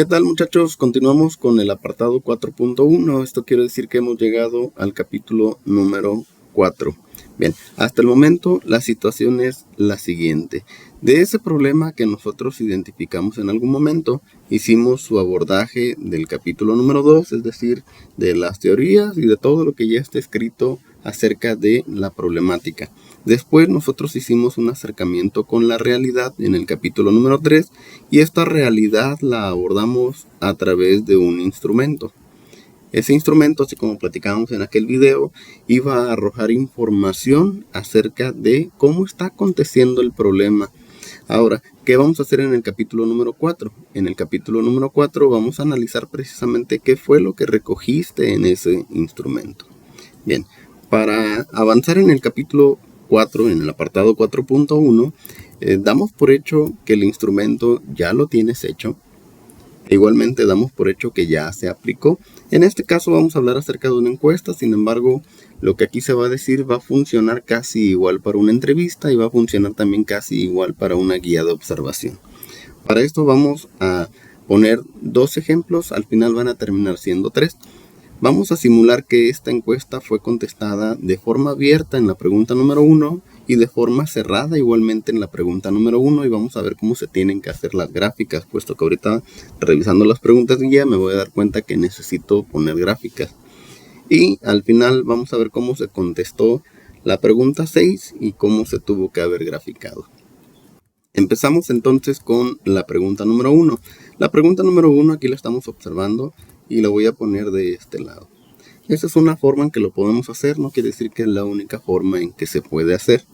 ¿Qué tal, muchachos? Continuamos con el apartado 4.1. Esto quiere decir que hemos llegado al capítulo número 4. Bien, hasta el momento la situación es la siguiente. De ese problema que nosotros identificamos en algún momento, hicimos su abordaje del capítulo número 2, es decir, de las teorías y de todo lo que ya está escrito acerca de la problemática. Después nosotros hicimos un acercamiento con la realidad en el capítulo número 3 y esta realidad la abordamos a través de un instrumento. Ese instrumento, así como platicábamos en aquel video, iba a arrojar información acerca de cómo está aconteciendo el problema. Ahora, ¿qué vamos a hacer en el capítulo número 4? En el capítulo número 4 vamos a analizar precisamente qué fue lo que recogiste en ese instrumento. Bien, para avanzar en el capítulo 4, en el apartado 4.1, damos por hecho que el instrumento ya lo tienes hecho. Igualmente damos por hecho que ya se aplicó. En este caso vamos a hablar acerca de una encuesta, sin embargo, lo que aquí se va a decir va a funcionar casi igual para una entrevista y va a funcionar también casi igual para una guía de observación. Para esto vamos a poner dos ejemplos, al final van a terminar siendo 3. Vamos a simular que esta encuesta fue contestada de forma abierta en la pregunta número 1 y de forma cerrada igualmente en la pregunta número 1 y vamos a ver cómo se tienen que hacer las gráficas, puesto que ahorita revisando las preguntas guía me voy a dar cuenta que necesito poner gráficas. Y al final vamos a ver cómo se contestó la pregunta 6 y cómo se tuvo que haber graficado. Empezamos entonces con la pregunta número 1. La pregunta número 1 aquí la estamos observando y la voy a poner de este lado. Esa es una forma en que lo podemos hacer, no quiere decir que es la única forma en que se puede hacer.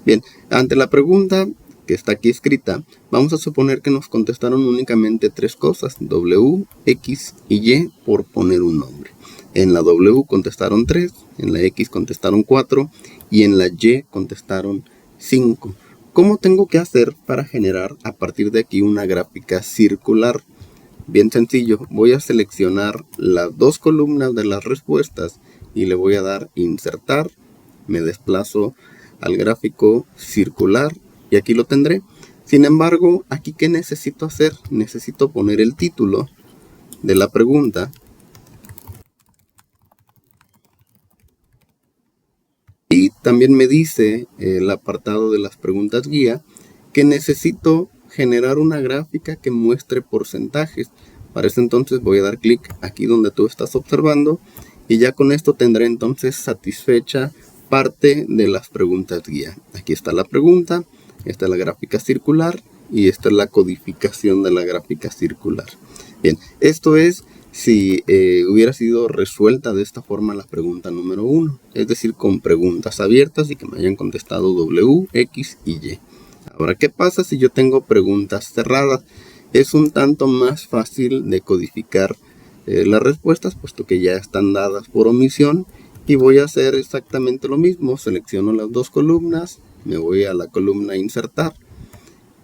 Bien, ante la pregunta que está aquí escrita, vamos a suponer que nos contestaron únicamente 3 cosas, W, X y Y, por poner un nombre. En la W contestaron 3, en la X contestaron 4 y en la Y contestaron 5. ¿Cómo tengo que hacer para generar a partir de aquí una gráfica circular? Bien sencillo, voy a seleccionar las 2 columnas de las respuestas y le voy a dar insertar, me desplazo al gráfico circular y aquí lo tendré. Sin embargo, aquí ¿qué necesito hacer? Necesito poner el título de la pregunta y también me dice el apartado de las preguntas guía que necesito generar una gráfica que muestre porcentajes. Para eso entonces voy a dar clic aquí donde tú estás observando y ya con esto tendré entonces satisfecha parte de las preguntas guía. Aquí está la pregunta, esta es la gráfica circular y esta es la codificación de la gráfica circular. Bien, esto es si hubiera sido resuelta de esta forma la pregunta número 1, es decir, con preguntas abiertas y que me hayan contestado W, X y Y. Ahora, ¿qué pasa si yo tengo preguntas cerradas? Es un tanto más fácil de codificar las respuestas, puesto que ya están dadas por omisión. Y voy a hacer exactamente lo mismo. Selecciono las 2 columnas, me voy a la columna insertar.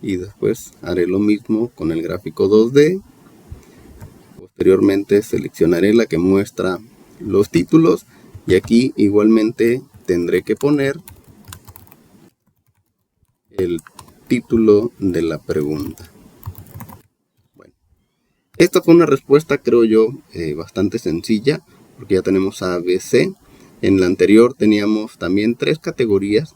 Y después haré lo mismo con el gráfico 2D. Posteriormente seleccionaré la que muestra los títulos. Y aquí igualmente tendré que poner el título de la pregunta. Bueno, esta fue una respuesta, creo yo, bastante sencilla, porque ya tenemos A, B, C. En la anterior teníamos también 3 categorías.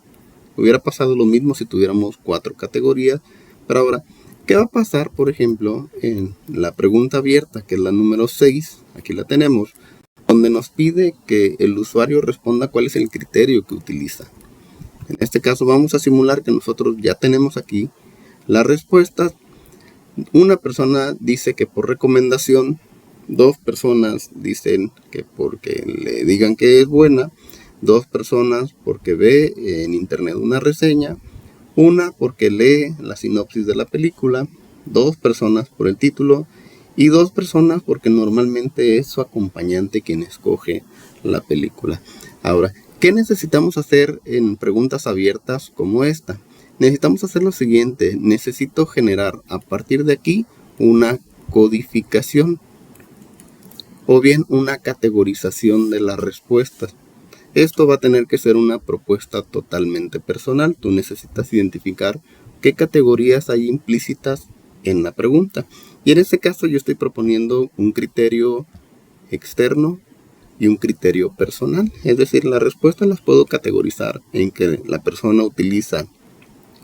Hubiera pasado lo mismo si tuviéramos 4 categorías. Pero ahora, ¿qué va a pasar, por ejemplo, en la pregunta abierta, que es la número 6? Aquí la tenemos, donde nos pide que el usuario responda cuál es el criterio que utiliza. En este caso vamos a simular que nosotros ya tenemos aquí las respuestas. Una persona dice que por recomendación, 2 personas dicen que porque le digan que es buena, 2 personas porque ve en internet una reseña, una porque lee la sinopsis de la película, 2 personas por el título y 2 personas porque normalmente es su acompañante quien escoge la película. Ahora, ¿qué necesitamos hacer en preguntas abiertas como esta? Necesitamos hacer lo siguiente, necesito generar a partir de aquí una codificación o bien una categorización de las respuestas. Esto va a tener que ser una propuesta totalmente personal. Tú necesitas identificar qué categorías hay implícitas en la pregunta. Y en este caso yo estoy proponiendo un criterio externo y un criterio personal. Es decir, las respuestas las puedo categorizar en que la persona utiliza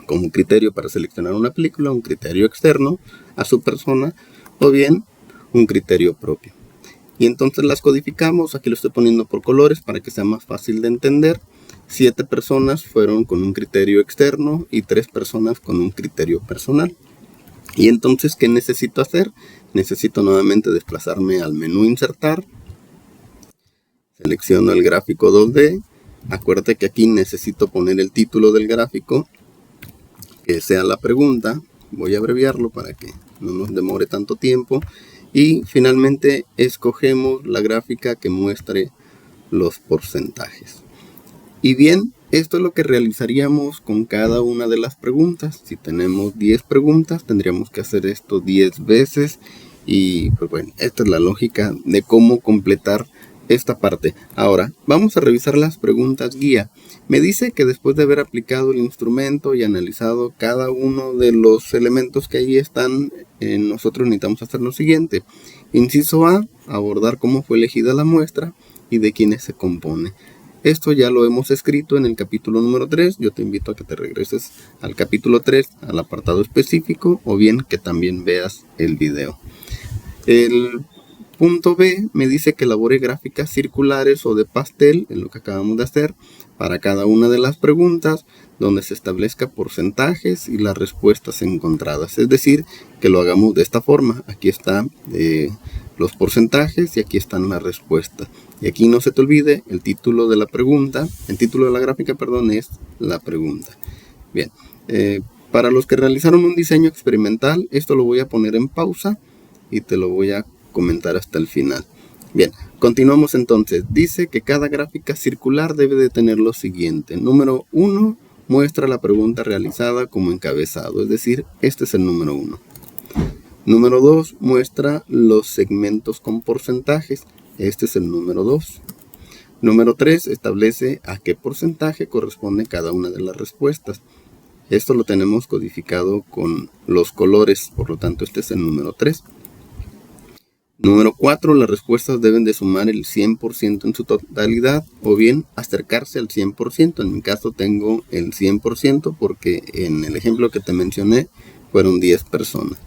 como criterio para seleccionar una película un criterio externo a su persona o bien un criterio propio. Y entonces las codificamos. Aquí lo estoy poniendo por colores para que sea más fácil de entender. 7 personas fueron con un criterio externo y 3 personas con un criterio personal. Y entonces, ¿qué necesito hacer? Necesito nuevamente desplazarme al menú Insertar. Selecciono el gráfico 2D. Acuérdate que aquí necesito poner el título del gráfico, que sea la pregunta. Voy a abreviarlo para que no nos demore tanto tiempo. Y finalmente escogemos la gráfica que muestre los porcentajes. Y bien, esto es lo que realizaríamos con cada una de las preguntas. Si tenemos 10 preguntas, tendríamos que hacer esto 10 veces. Y pues bueno, esta es la lógica de cómo completar esta parte. Ahora, vamos a revisar las preguntas guía. Me dice que después de haber aplicado el instrumento y analizado cada uno de los elementos que ahí están, nosotros necesitamos hacer lo siguiente. Inciso A, abordar cómo fue elegida la muestra y de quiénes se compone. Esto ya lo hemos escrito en el capítulo número 3. Yo te invito a que te regreses al capítulo 3, al apartado específico, o bien que también veas el video. El punto B me dice que elabore gráficas circulares o de pastel, en lo que acabamos de hacer, para cada una de las preguntas, donde se establezca porcentajes y las respuestas encontradas. Es decir, que lo hagamos de esta forma. Aquí están los porcentajes y aquí están las respuestas. Y aquí no se te olvide, el título de la pregunta, el título de la gráfica, perdón, es la pregunta. Bien, para los que realizaron un diseño experimental, esto lo voy a poner en pausa y te lo voy a comentar hasta el final. Bien, continuamos entonces. Dice que cada gráfica circular debe de tener lo siguiente. Número 1, muestra la pregunta realizada como encabezado, es decir, este es el número 1. Número 2, muestra los segmentos con porcentajes, este es el número 2. Número 3, establece a qué porcentaje corresponde cada una de las respuestas. Esto lo tenemos codificado con los colores, por lo tanto este es el número 3. Número 4, las respuestas deben de sumar el 100% en su totalidad o bien acercarse al 100%. En mi caso tengo el 100% porque en el ejemplo que te mencioné fueron 10 personas.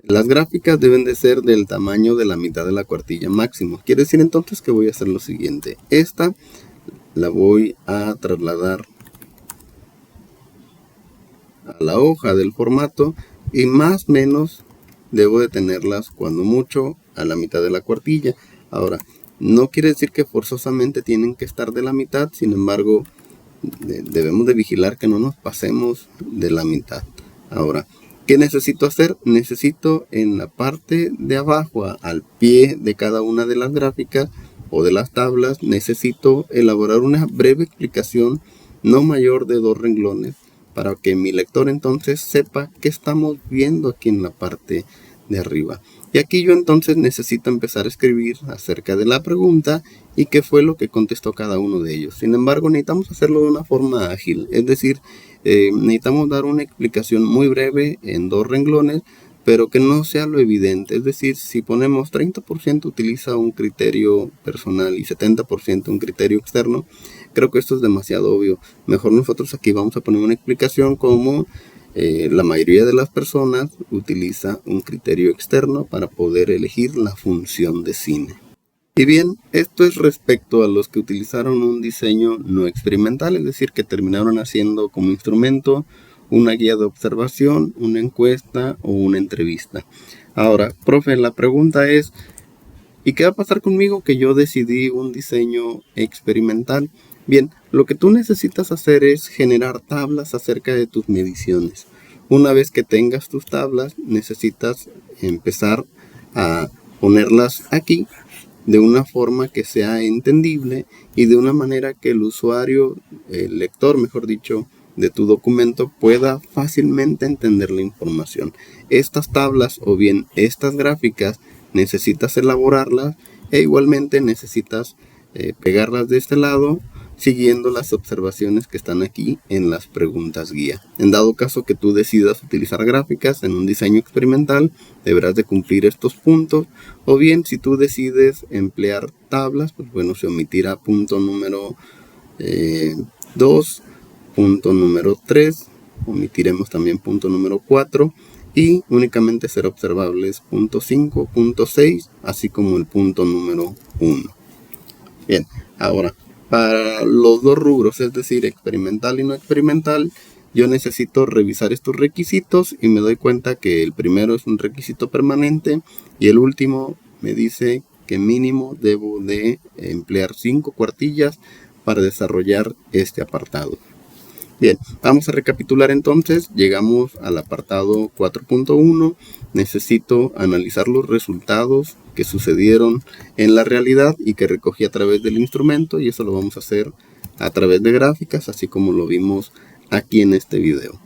Las gráficas deben de ser del tamaño de la mitad de la cuartilla máximo. Quiere decir entonces que voy a hacer lo siguiente. Esta la voy a trasladar a la hoja del formato y más o menos debo de tenerlas cuando mucho a la mitad de la cuartilla. Ahora, no quiere decir que forzosamente tienen que estar de la mitad, sin embargo, debemos de vigilar que no nos pasemos de la mitad. Ahora, ¿qué necesito hacer? Necesito en la parte de abajo, al pie de cada una de las gráficas o de las tablas, necesito elaborar una breve explicación no mayor de 2 renglones para que mi lector entonces sepa qué estamos viendo aquí en la parte de arriba. Y aquí yo entonces necesito empezar a escribir acerca de la pregunta y qué fue lo que contestó cada uno de ellos. Sin embargo, necesitamos hacerlo de una forma ágil, es decir, necesitamos dar una explicación muy breve en 2 renglones, pero que no sea lo evidente. Es decir, si ponemos 30% utiliza un criterio personal y 70% un criterio externo, creo que esto es demasiado obvio. Mejor nosotros aquí vamos a poner una explicación como la mayoría de las personas utiliza un criterio externo para poder elegir la función de cine. Y bien, esto es respecto a los que utilizaron un diseño no experimental, es decir, que terminaron haciendo como instrumento una guía de observación, una encuesta o una entrevista. Ahora, profe, la pregunta es, ¿y qué va a pasar conmigo que yo decidí un diseño experimental? Bien, lo que tú necesitas hacer es generar tablas acerca de tus mediciones. Una vez que tengas tus tablas, necesitas empezar a ponerlas aquí de una forma que sea entendible y de una manera que el usuario, el lector, mejor dicho, de tu documento pueda fácilmente entender la información. Estas tablas o bien estas gráficas necesitas elaborarlas e igualmente necesitas pegarlas de este lado siguiendo las observaciones que están aquí en las preguntas guía. En dado caso que tú decidas utilizar gráficas en un diseño experimental, deberás de cumplir estos puntos, o bien si tú decides emplear tablas, pues bueno, se omitirá punto número 2, punto número 3, omitiremos también punto número 4, y únicamente será observables punto 5, punto 6, así como el punto número 1. Bien, ahora, para los dos rubros, es decir, experimental y no experimental, yo necesito revisar estos requisitos y me doy cuenta que el primero es un requisito permanente y el último me dice que mínimo debo de emplear 5 cuartillas para desarrollar este apartado. Bien, vamos a recapitular entonces. Llegamos al apartado 4.1. Necesito analizar los resultados que sucedieron en la realidad y que recogí a través del instrumento, y eso lo vamos a hacer a través de gráficas, así como lo vimos aquí en este video.